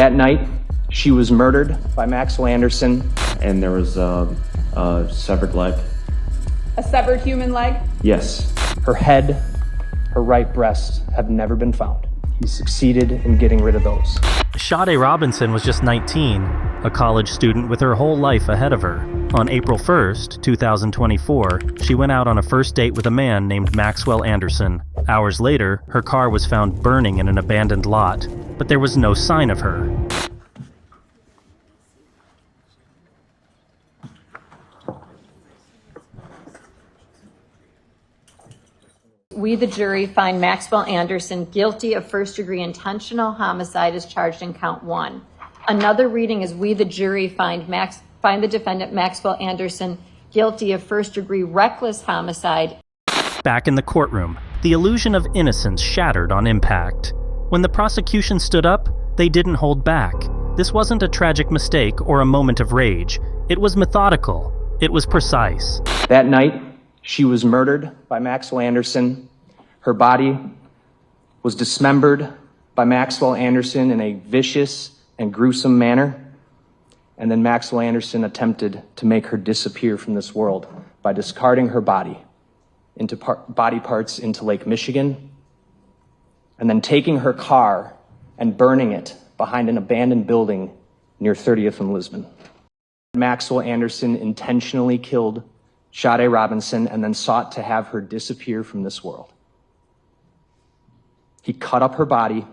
That night, she was murdered by Maxwell Anderson. And there was a severed leg. A severed human leg? Yes. Her head, her right breast have never been found. He succeeded in getting rid of those. Sade Robinson was just 19, a college student with her whole life ahead of her. On April 1st, 2024, she went out on a first date with a man named Maxwell Anderson. Hours later, her car was found burning in an abandoned lot, but there was no sign of her. We, the jury, find Maxwell Anderson guilty of first-degree intentional homicide as charged in count 1. Another reading is we, the jury, find the defendant Maxwell Anderson guilty of first-degree reckless homicide. Back in the courtroom, the illusion of innocence shattered on impact. When the prosecution stood up, they didn't hold back. This wasn't a tragic mistake or a moment of rage. It was methodical. It was precise. That night, she was murdered by Maxwell Anderson. Her body was dismembered by Maxwell Anderson in a vicious and gruesome manner. And then Maxwell Anderson attempted to make her disappear from this world by discarding her body into body parts into Lake Michigan, and then taking her car and burning it behind an abandoned building near 30th and Lisbon. Maxwell Anderson intentionally killed Sade Robinson and then sought to have her disappear from this world. He cut up her body,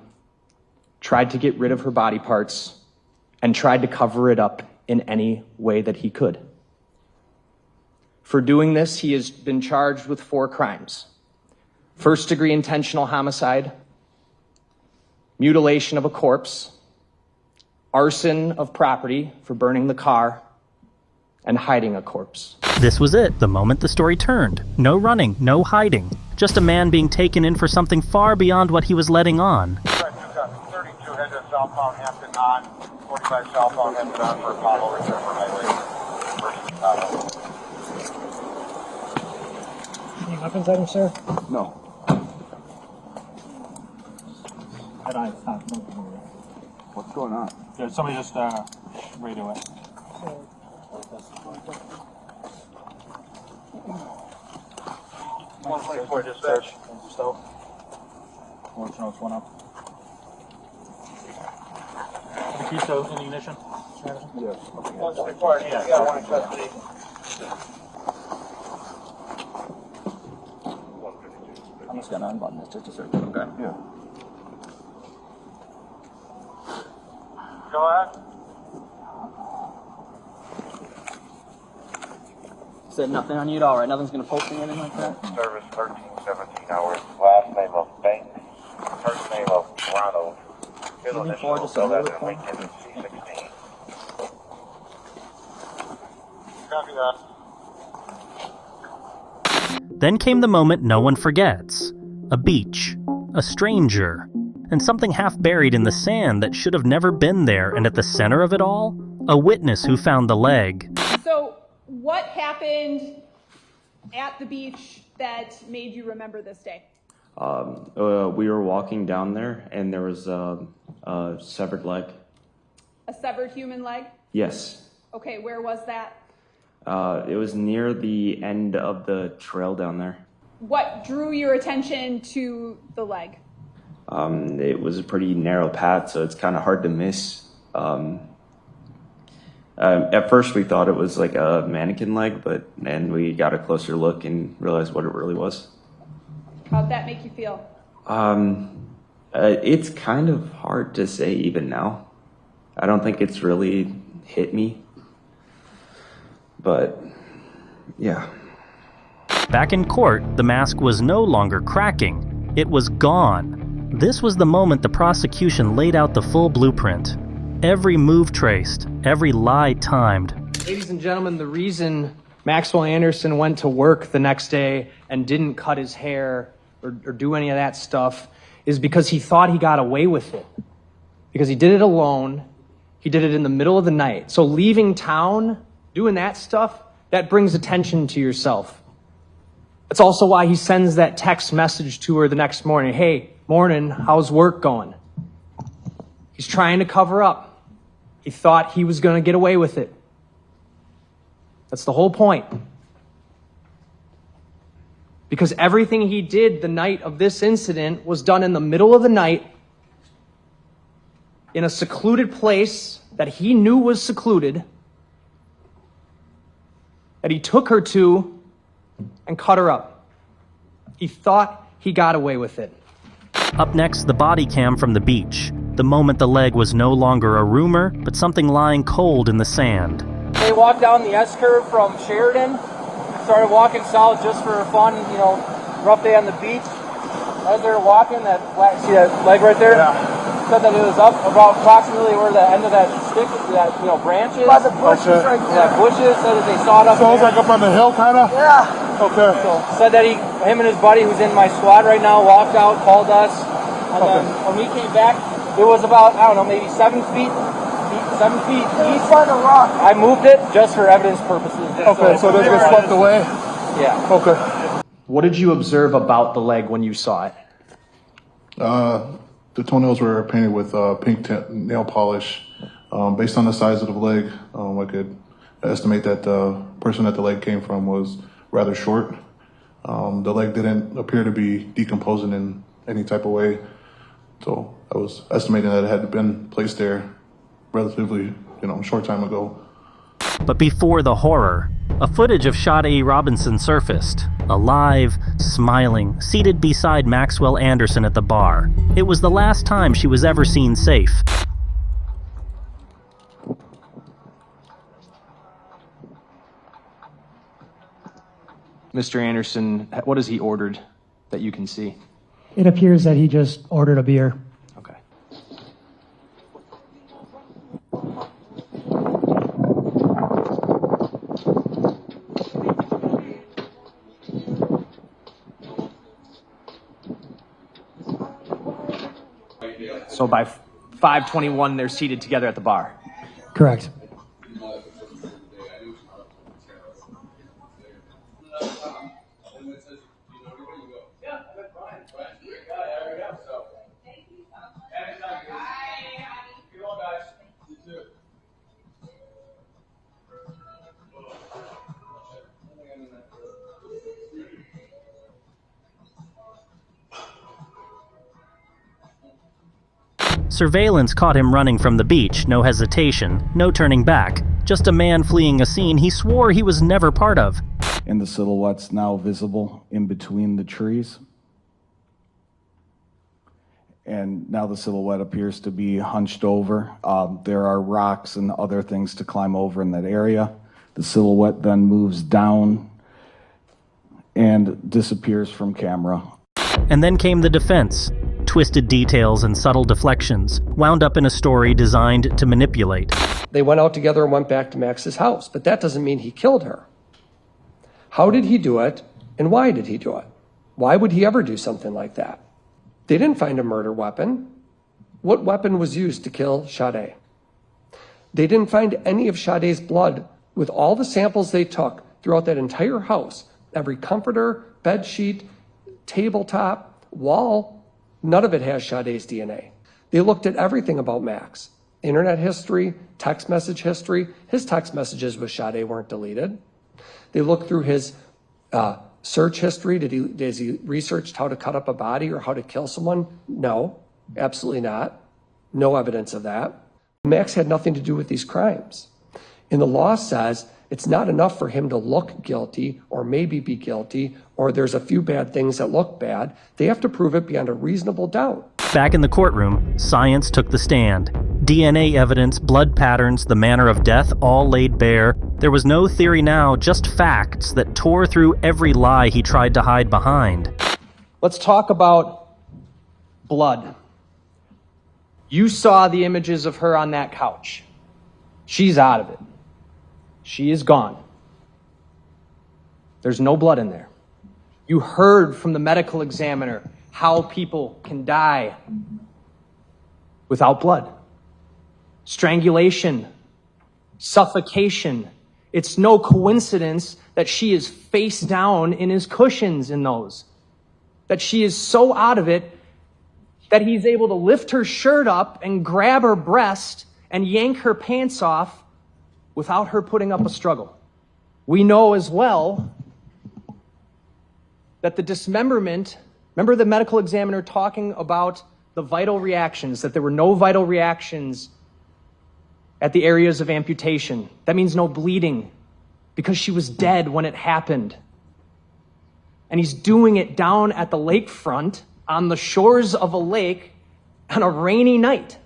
tried to get rid of her body parts, and tried to cover it up in any way that he could. For doing this, he has been charged with 4 crimes: first-degree intentional homicide, mutilation of a corpse, arson of property for burning the car, and hiding a corpse. This was it, the moment the story turned. No running, no hiding. Just a man being taken in for something far beyond what he was letting on. 32 headed southbound Hampton on, 45 southbound Hampton on for Apollo, return for highway versus Chicago. Any weapons items, sir? No. What's going on? Yeah, somebody just radio it. 124 dispatch. So, what's one up? The key to in the ignition? Yes. 124, yeah, I got one in custody. I'm just gonna unbutton this just a second. Okay. Yeah. Go ahead. Said nothing on you at all, right? Nothing's gonna poke me or anything like that? Service 13, 17 hours. Last name of Banks. First name of Ronald. Middle Moving initial forward, just a little bit more. Lincoln C16. Copy that. Then came the moment no one forgets. A beach, a stranger, and something half buried in the sand that should have never been there, and at the center of it all, a witness who found the leg. So what happened at the beach that made you remember this day? We were walking down there, and there was a severed leg. A severed human leg? Yes. Okay, where was that? It was near the end of the trail down there. What drew your attention to the leg? It was a pretty narrow path, so it's kind of hard to miss. At first, we thought it was like a mannequin leg, but then we got a closer look and realized what it really was. How'd that make you feel? It's kind of hard to say even now. I don't think it's really hit me. But, yeah. Back in court, the mask was no longer cracking. It was gone. This was the moment the prosecution laid out the full blueprint. Every move traced, every lie timed. Ladies and gentlemen, the reason Maxwell Anderson went to work the next day and didn't cut his hair or do any of that stuff is because he thought he got away with it. Because he did it alone. He did it in the middle of the night. So leaving town, doing that stuff, that brings attention to yourself. That's also why he sends that text message to her the next morning. Hey, morning, how's work going? He's trying to cover up. He thought he was going to get away with it. That's the whole point. Because everything he did the night of this incident was done in the middle of the night in a secluded place that he knew was secluded, that he took her to and cut her up. He thought he got away with it. Up next, the body cam from the beach. The moment the leg was no longer a rumor, but something lying cold in the sand. They walked down the S-curve from Sheridan, started walking south just for fun, you know, rough day on the beach. As they were walking, see that leg right there? Yeah. Said that it was up about approximately where the end of that stick, that, you know, branch is. By the bushes right there. Yeah, bushes, said that they saw it up So it's there. like up on the hill, kind of? Yeah. Okay. So said that him and his buddy who's in my squad right now walked out, called us, and then when we came back, it was about, I don't know, maybe 7 feet east. By the rock. I moved it just for evidence purposes. Okay, so they just swept away? Yeah. Okay. What did you observe about the leg when you saw it? The toenails were painted with pink nail polish. Based on the size of the leg, I could estimate that the person that the leg came from was rather short. The leg didn't appear to be decomposing in any type of way. So I was estimating that it had been placed there relatively, short time ago. But before the horror, a footage of Sade Robinson surfaced, alive, smiling, seated beside Maxwell Anderson at the bar. It was the last time she was ever seen safe. Mr. Anderson, what has he ordered that you can see? It appears that he just ordered a beer. Okay. So by 5:21, they're seated together at the bar. Correct. Surveillance caught him running from the beach, no hesitation, no turning back. Just a man fleeing a scene he swore he was never part of. And the silhouette's now visible in between the trees. And now the silhouette appears to be hunched over. There are rocks and other things to climb over in that area. The silhouette then moves down and disappears from camera. And then came the defense. Twisted details and subtle deflections, wound up in a story designed to manipulate. They went out together and went back to Max's house, but that doesn't mean he killed her. How did he do it, and why did he do it? Why would he ever do something like that? They didn't find a murder weapon. What weapon was used to kill Sade? They didn't find any of Sade's blood with all the samples they took throughout that entire house. Every comforter, bed sheet, tabletop, wall, none of it has Sade's DNA. They looked at everything about Max. Internet history, text message history. His text messages with Sade weren't deleted. They looked through his search history. Has he researched how to cut up a body or how to kill someone? No, absolutely not. No evidence of that. Max had nothing to do with these crimes. And the law says it's not enough for him to look guilty or maybe be guilty, or there's a few bad things that look bad. They have to prove it beyond a reasonable doubt. Back in the courtroom, science took the stand. DNA evidence, blood patterns, the manner of death, all laid bare. There was no theory now, just facts that tore through every lie he tried to hide behind. Let's talk about blood. You saw the images of her on that couch. She's out of it. She is gone. There's no blood in there. You heard from the medical examiner how people can die without blood. Strangulation, suffocation. It's no coincidence that she is face down in his cushions in those. That she is so out of it, that he's able to lift her shirt up and grab her breast and yank her pants off without her putting up a struggle. We know as well that the dismemberment, remember the medical examiner talking about the vital reactions, that there were no vital reactions at the areas of amputation. That means no bleeding, because she was dead when it happened. And he's doing it down at the lakefront on the shores of a lake on a rainy night.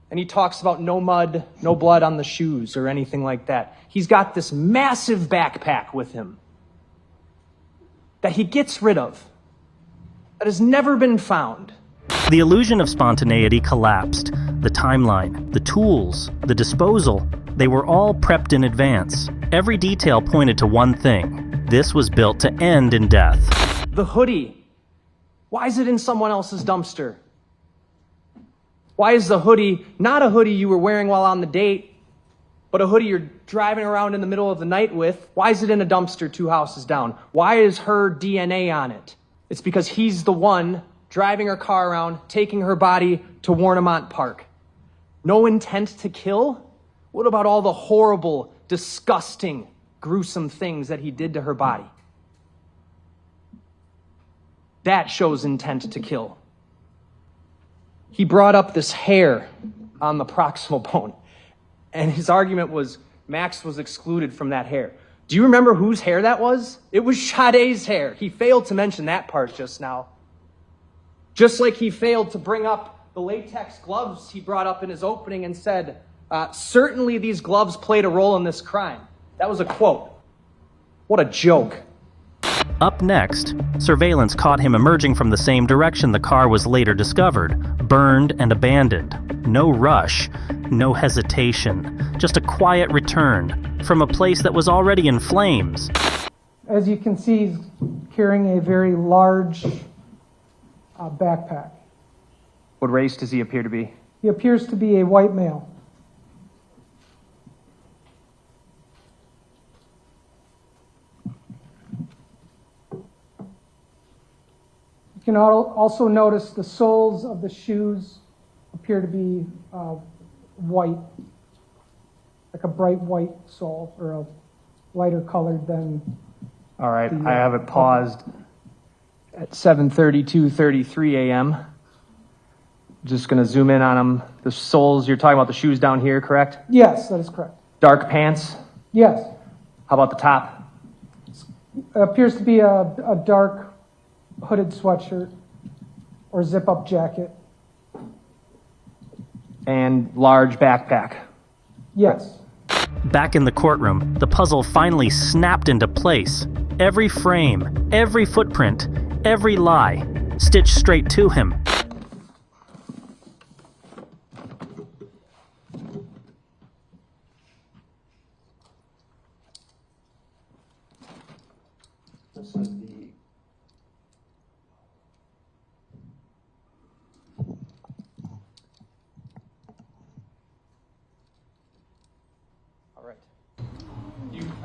And he talks about no mud, no blood on the shoes or anything like that. He's got this massive backpack with him that he gets rid of, that has never been found. The illusion of spontaneity collapsed. The timeline, the tools, the disposal, they were all prepped in advance. Every detail pointed to one thing. This was built to end in death. The hoodie. Why is it in someone else's dumpster? Why is the hoodie not a hoodie you were wearing while on the date, but a hoodie you're driving around in the middle of the night with? Why is it in a dumpster 2 houses down? Why is her DNA on it? It's because he's the one driving her car around, taking her body to Warnemont Park. No intent to kill? What about all the horrible, disgusting, gruesome things that he did to her body? That shows intent to kill. He brought up this hair on the proximal bone, and his argument was Max was excluded from that hair. Do you remember whose hair that was? It was Sade's hair. He failed to mention that part just now. Just like he failed to bring up the latex gloves he brought up in his opening and said, certainly these gloves played a role in this crime. That was a quote. What a joke. Up next, surveillance caught him emerging from the same direction the car was later discovered, burned and abandoned. No rush, no hesitation, just a quiet return from a place that was already in flames. As you can see, he's carrying a very large backpack. What race does he appear to be? He appears to be a white male. You can also notice the soles of the shoes appear to be white, like a bright white sole, or a lighter colored than. All right, I have it paused at 7:32:33 a.m. Just going to zoom in on them. The soles, you're talking about the shoes down here, correct? Yes, that is correct. Dark pants? Yes. How about the top? It appears to be a dark hooded sweatshirt or zip-up jacket. And large backpack? Yes. Back in the courtroom, the puzzle finally snapped into place. Every frame, every footprint, every lie, stitched straight to him.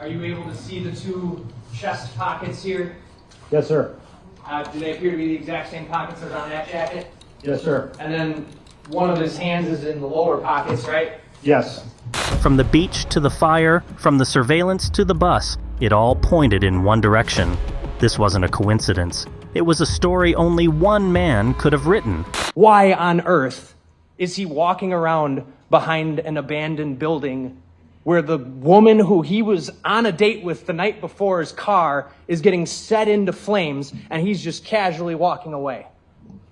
Are you able to see the 2 chest pockets here? Yes, sir. Do they appear to be the exact same pockets as on that jacket? Yes, sir. And then one of his hands is in the lower pockets, right? Yes. From the beach to the fire, from the surveillance to the bus, it all pointed in one direction. This wasn't a coincidence. It was a story only one man could have written. Why on earth is he walking around behind an abandoned building where the woman who he was on a date with the night before his car is getting set into flames, and he's just casually walking away?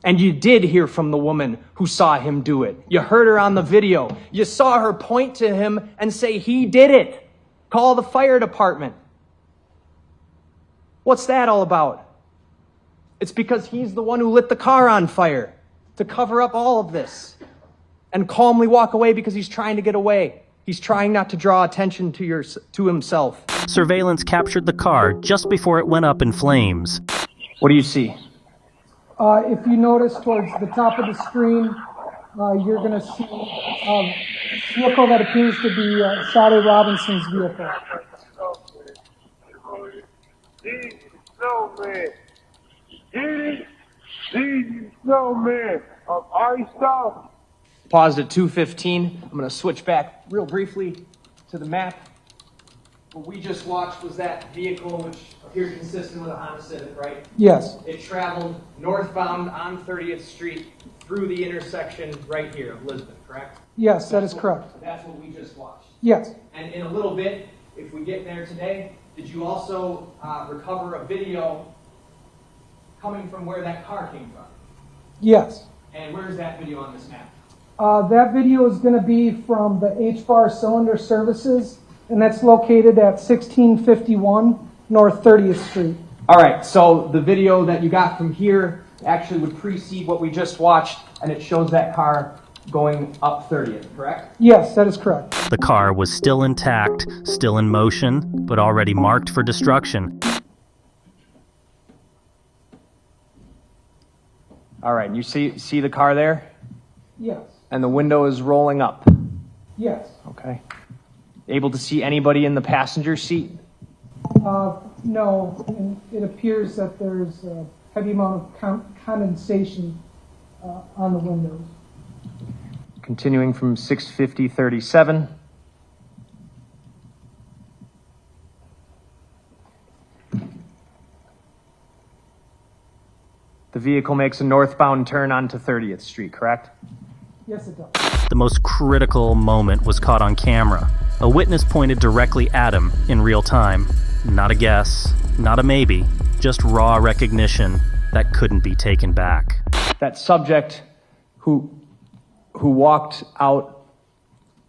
And you did hear from the woman who saw him do it. You heard her on the video. You saw her point to him and say, he did it. Call the fire department. What's that all about? It's because he's the one who lit the car on fire to cover up all of this and calmly walk away because he's trying to get away. He's trying not to draw attention to himself. Surveillance captured the car just before it went up in flames. What do you see? If you notice towards the top of the screen, you're going to see a vehicle that appears to be Sade Robinson's vehicle. You snowman, I'm iced off. Paused at 2:15. I'm going to switch back real briefly to the map. What we just watched was that vehicle, which appeared consistent with a Honda Civic, right? Yes, It traveled northbound on 30th Street through the intersection right here of Lisbon, correct? yes, that is correct. That's what we just watched. Yes, And in a little bit, if we get there today, did you also recover a video coming from where that car came from? yes. And where's that video on this map? That video is going to be from the H-Bar Cylinder Services, and that's located at 1651 North 30th Street. All right, so the video that you got from here actually would precede what we just watched, and it shows that car going up 30th, correct? Yes, that is correct. The car was still intact, still in motion, but already marked for destruction. All right, you see the car there? Yes, And the window is rolling up, yes. okay? Able to see anybody in the passenger seat? No, and it appears that there's a heavy amount of condensation on the windows. Continuing from 650-37. The vehicle makes a northbound turn onto 30th Street, correct? Yes, it does. The most critical moment was caught on camera. A witness pointed directly at him in real time. Not a guess, not a maybe, just raw recognition that couldn't be taken back. That subject who walked out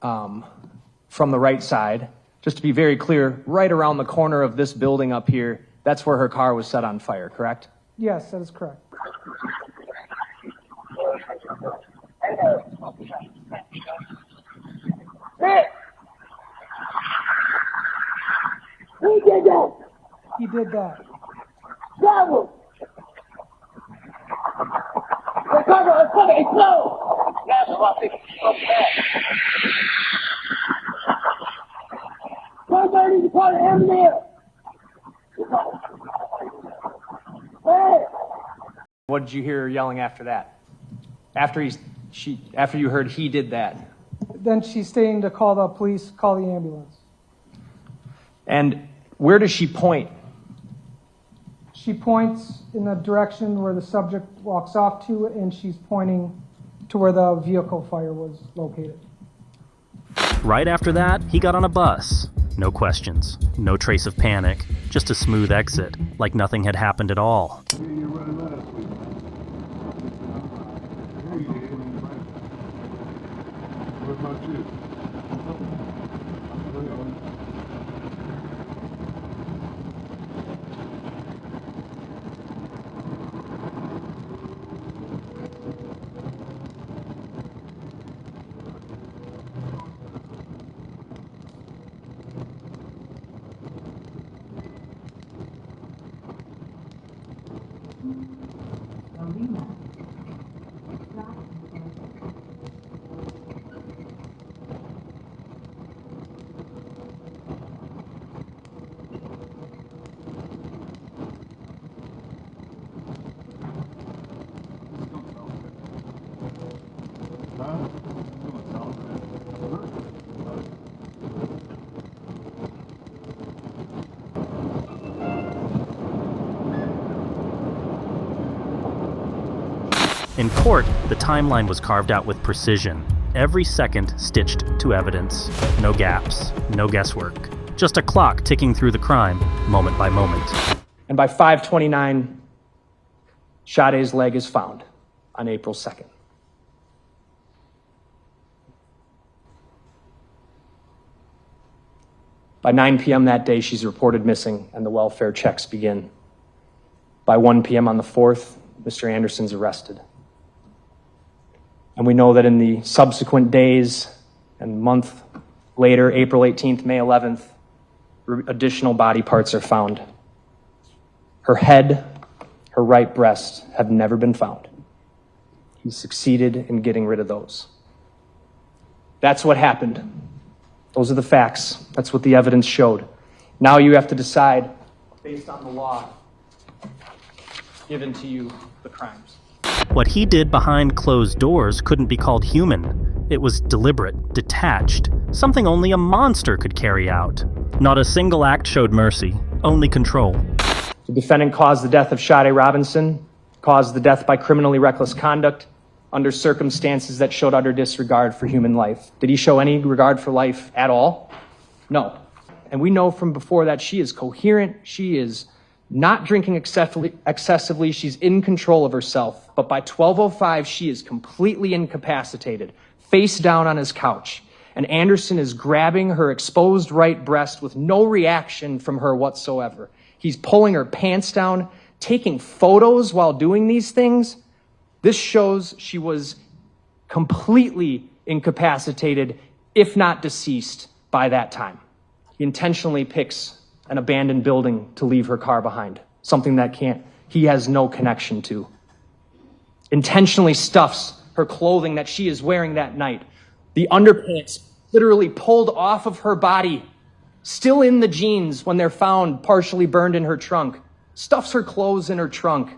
from the right side, just to be very clear, right around the corner of this building up here, that's where her car was set on fire, correct? Yes, that is correct. Who did that? He did that. Travel. The car is fucking slow. That's what I think. Somebody needs to call the ambulance. Hey. What did you hear her yelling after that? After you heard he did that? Then she's saying to call the police, call the ambulance. And where does she point? She points in the direction where the subject walks off to, and she's pointing to where the vehicle fire was located. Right after that, he got on a bus. No questions, no trace of panic, just a smooth exit, like nothing had happened at all. In court, the timeline was carved out with precision, every second stitched to evidence. No gaps, no guesswork, just a clock ticking through the crime, moment by moment. And by 5:29, Sade's leg is found on April 2nd. By 9 p.m. that day, she's reported missing, and the welfare checks begin. By 1 p.m. on the 4th, Mr. Anderson's arrested. And we know that in the subsequent days and month later, April 18th, May 11th, additional body parts are found. Her head, her right breast have never been found. He succeeded in getting rid of those. That's what happened. Those are the facts. That's what the evidence showed. Now you have to decide, based on the law given to you, the crimes. What he did behind closed doors couldn't be called human. It was deliberate, detached, something only a monster could carry out. Not a single act showed mercy, only control. The defendant caused the death of Sade Robinson, caused the death by criminally reckless conduct under circumstances that showed utter disregard for human life. Did he show any regard for life at all? No. And we know from before that she is coherent, she is not drinking excessively, she's in control of herself. But by 12:05, she is completely incapacitated, face down on his couch. And Anderson is grabbing her exposed right breast with no reaction from her whatsoever. He's pulling her pants down, taking photos while doing these things. This shows she was completely incapacitated, if not deceased, by that time. He intentionally picks an abandoned building to leave her car behind, something that he has no connection to. Intentionally stuffs her clothing that she is wearing that night. The underpants literally pulled off of her body, still in the jeans when they're found partially burned in her trunk. Stuffs her clothes in her trunk.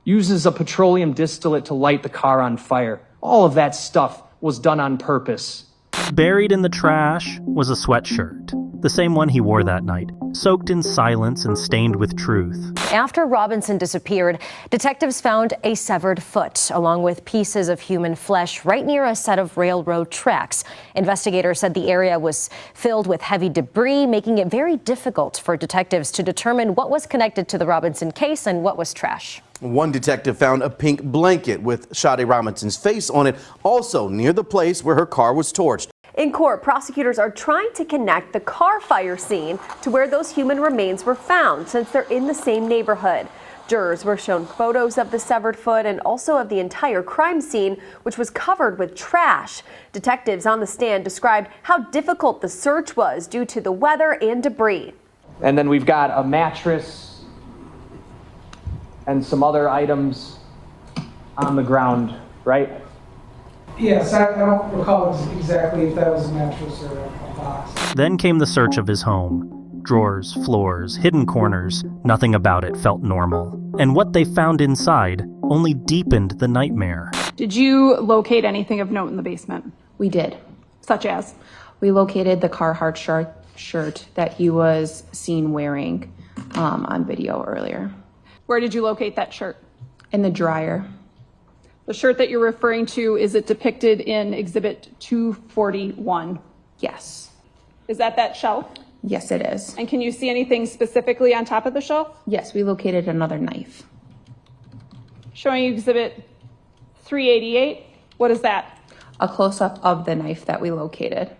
Uses a petroleum distillate to light the car on fire. All of that stuff was done on purpose. Buried in the trash was a sweatshirt, the same one he wore that night, soaked in silence and stained with truth. After Robinson disappeared, detectives found a severed foot, along with pieces of human flesh right near a set of railroad tracks. Investigators said the area was filled with heavy debris, making it very difficult for detectives to determine what was connected to the Robinson case and what was trash. One detective found a pink blanket with Sade Robinson's face on it, also near the place where her car was torched. In court, prosecutors are trying to connect the car fire scene to where those human remains were found, since they're in the same neighborhood. Jurors were shown photos of the severed foot and also of the entire crime scene, which was covered with trash. Detectives on the stand described how difficult the search was due to the weather and debris. And then we've got a mattress and some other items on the ground, right? Yes, I don't recall exactly if that was a mattress or a box. Then came the search of his home. Drawers, floors, hidden corners, nothing about it felt normal. And what they found inside only deepened the nightmare. Did you locate anything of note in the basement? We did. Such as? We located the Carhartt shirt that he was seen wearing on video earlier. Where did you locate that shirt? In the dryer. The shirt that you're referring to, is it depicted in Exhibit 241? Yes. Is that shelf? Yes, it is. And can you see anything specifically on top of the shelf? Yes, we located another knife. Showing Exhibit 388. What is that? A close-up of the knife that we located.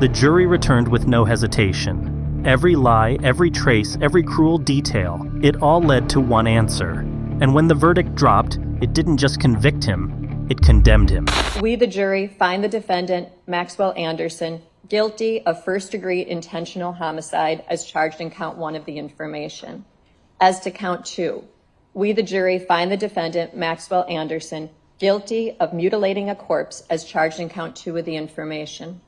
The jury returned with no hesitation. Every lie, every trace, every cruel detail, it all led to one answer. And when the verdict dropped, it didn't just convict him, it condemned him. We, the jury, find the defendant, Maxwell Anderson, guilty of first-degree intentional homicide as charged in count 1 of the information. As to count 2, we, the jury, find the defendant, Maxwell Anderson, guilty of mutilating a corpse as charged in count 2 of the information.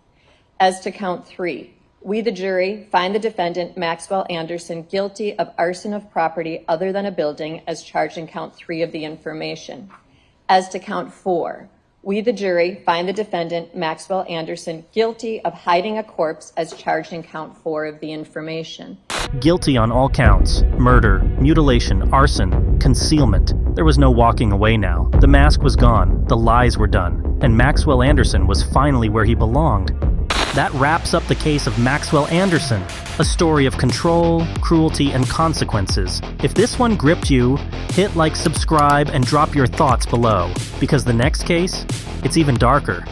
As to count 3, we, the jury, find the defendant, Maxwell Anderson, guilty of arson of property other than a building as charged in count 3 of the information. As to count 4, we, the jury, find the defendant, Maxwell Anderson, guilty of hiding a corpse as charged in count 4 of the information. Guilty on all counts: murder, mutilation, arson, concealment. There was no walking away now. The mask was gone, the lies were done, and Maxwell Anderson was finally where he belonged. That wraps up the case of Maxwell Anderson, a story of control, cruelty, and consequences. If this one gripped you, hit like, subscribe, and drop your thoughts below, because the next case, it's even darker.